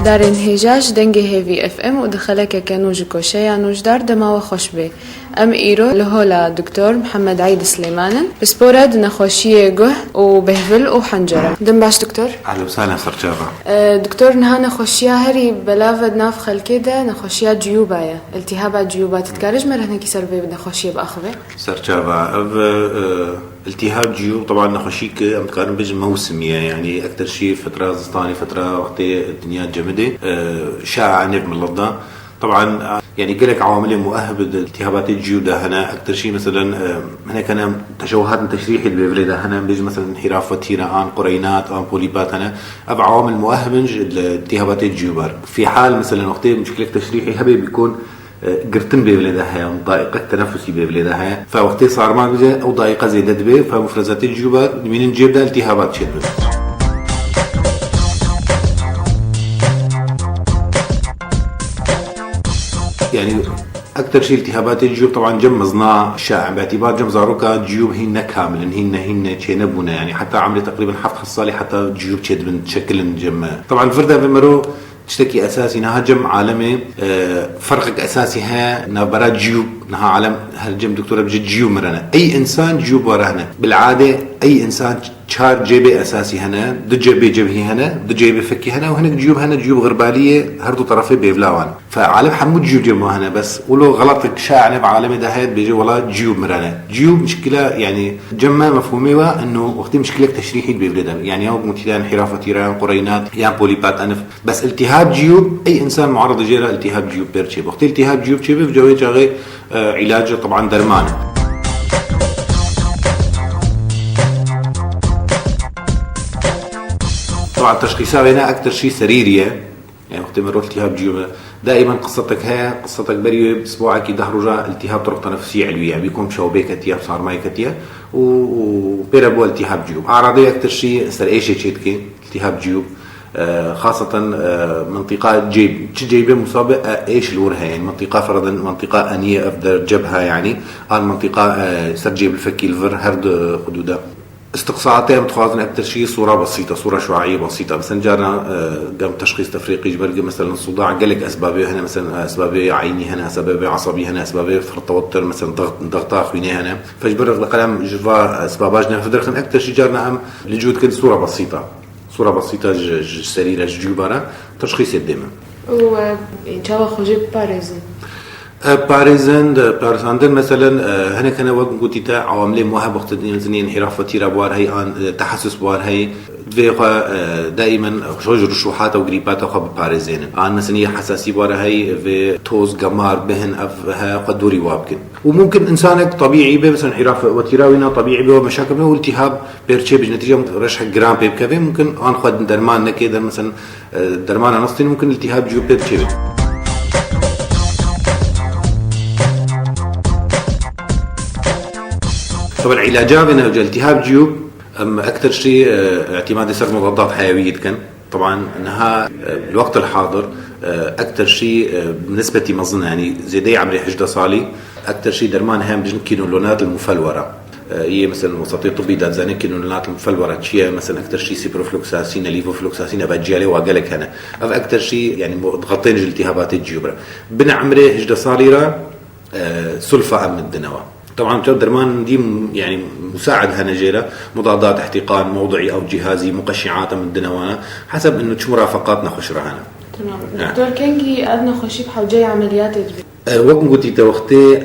در انهجاج دنگ هیوی اف ام و دخلك كانوج كوشيا نوجدار دما وخشبه ام ايرو لهولا دكتور محمد عيد سليمان بسبورد نخوشيه جه وبهفل وحنجره دم باش دكتور. اهلا وسهلا سرجابا. دكتور نها نخوشيا هري بلافد نافخل كده نخوشيا جيوبايا التهابات جيوبات تتكارج مرهنا كي سربي نخوشيه باخبه سرجابا التهاب جيوب طبعا نخوشيك ام تقارن بيج موسميه يعني اكثر شيء فتره زستاني فتره وقت الدنيا جمده شائعه من اللضه طبعا يعني قلك عوامل مؤهب التهابات الجيوب ده هنا اكثر شيء مثلا هنا كان تشوهات تشريحي البيفلي ده هنا بيجي مثلا انحراف وتيره عن قرينات او بوليبات هنا اب عوامل مؤهبنج التهابات الجيوب في حال مثلا وقت مشكله تشريحي هبي بيكون قرتن بيفلي ده هي ضائقه تنفسي بيفلي ده هي فوقت صار ما بيجي او ضائقه زيدت به فمفرزات الجيوب من الجيب ده التهابات شد يعني أكثر شيء التهابات الجيوب طبعا جم صناع شائع باعتبار جم زاروكا جيوب هن كامل هن تشينبونا يعني حتى عملي تقريبا حفظ خصالي حتى جيوب تشد من تشكل جم طبعا فردا بمرو تشتكي أساسي نها جم عالمي فرقك أساسي ها نبرا جيوب نها عالم هالجم دكتورة بجي جيوب مرنا أي إنسان جيوب ورهنا بالعادة أي إنسان شار جيبي أساسي هنا دو جيبي جبهي هنا دو جيبي فكي هنا وهنا جيوب هنا جيوب غربالية هردو طرفي بيفلاوان فعالم حمود جيوب جمو هنا بس ولو غلط شائع بعالم ده هاد بيجي ولا جيوب مرنا جيوب مشكلة يعني جمع مفهوميها إنه وقت مشكلة تشريحي بيفلدا يعني هو ممكن انحراف وتيران قرينات يعني بوليبات أنف بس التهاب جيوب أي إنسان معرض يجيله التهاب جيوب بيرشيب وقت التهاب جيوب شيء بجوي جاغي علاجه طبعا درمانه طبعا تشخيصها هنا اكثر شيء سريريه يعني وقت ما روح التهاب جيوب دائما قصتك بريه باسبوعك يدهرجا التهاب طرق تنفسيه علويه يعني بيكون شوبه كتيه صار ماي كتيه وبيربو التهاب جيوب اعراضيه اكثر شيء سرقيشه تشيتكي التهاب جيوب خاصة منطقة جيبة مصابة ايش الورها يعني منطقة فرضا منطقة انية افدر جبهة يعني منطقة سرجيب الفكي الفر هرد حدودها استقصاءاتها متخاذن اكثر شيء صوره بسيطه صوره شعاعيه بسيطه مثلا جارنا قام تشخيص تفريقي جبرقه مثلا صداع قالك اسبابه هنا مثلا اسبابه عيني هنا اسبابه عصبي هنا اسبابه فرط توتر مثلا ضغط اخويني هنا فجبرق القلم جوا اسباباجنا فدرخن اكثر شيء جارنا ام لجود كل صوره بسيطه سريره جوبره تشخيص الدم و ان شاء الله خجيب باريزن مثلا هنا كان وقت قلت تا عوامل موهب وقت زنين انحراف وتيره بوار هي ان تحسس بوار هي دائما خروج رشوحات او غريبات او باريزين ان مثلا حساسيه بوار هي في توز قمار بهن افها قدوري وابكن وممكن انسانك طبيعي مثلا انحراف وتيراوينا طبيعي به مشاكل له التهاب بيرتشي بنتيجه رشح جرام بكافي ممكن انخذ درمان كده مثلا درمان نصتين ممكن التهاب جيوب بيرتشي طبعا علاجها بين التهاب جيوب اكثر شيء اعتماد استخدام مضادات حيويه كان طبعا انها بالوقت الحاضر اكثر شيء بنسبه ما اظن يعني زي عمري حجده صالي اكثر شيء درمان هام بجن كينولونات المفلوره هي مثلا وسطيه طبي دات زاني كينولونات المفلوره شيء مثلا اكثر شيء سيبروفلوكساسين ليفوفلوكساسين باجيالي واقلك هنا اكثر شيء يعني ضغطين التهابات الجيوب بن عمري حجده صاليره سلفه ام الدنوه طبعا درمان دي يعني مساعد هنجيرة مضادات احتقان موضعي او جهازي مقشعات من الدنوانه حسب انه شو مرافقاتنا خشره هنا تمام دكتور كينجي ادنا خشيب حوجي عمليات وقت قلتي وقتي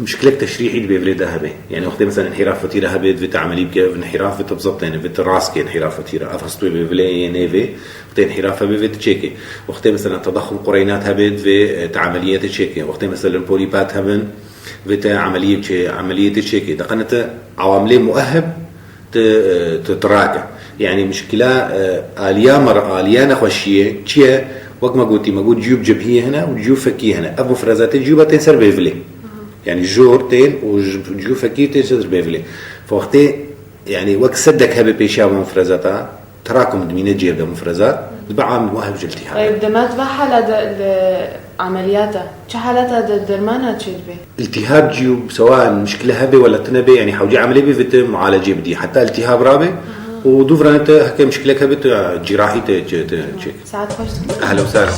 مشكله تشريحي اللي بيفلي ذهبي يعني وقتي مثلا انحراف فتيره هبت في عمليه كيف انحراف بالضبط يعني في الراس كان انحراف فتيره افستو بيفلي نيفي وقتي انحراف في تشيكي وقتي مثلا تضخم قرينات هبت في عمليات تشيكي وقتي مثلا بوليبات هبن في عمليه تشيكي دقنت عوامل مؤهب تتراكم يعني مشكله اليا نخشيه تشي وقت ما قلت جيوب جبهيه هنا وجيوب فكيه هنا ابو فرازات الجيوب تنسر بيفلي يعني جورتين وجيوب فكيه تنسر بيفلي فوقتي يعني وقت صدق هبه بيشاو مفرزاتها تراكم دمينه جيب مفرزات بعامل مؤهب التهاب طيب دمات بحالة عملياتها شو حالتها درمانها تشيل به التهاب جيوب سواء مشكله هبه ولا تنبه يعني حوجي عمليه بفيت معالجه بدي حتى التهاب رابع ودوفرانت هكا مشكلة كبت جراحي ساعات خوش. أهلا وسهلا.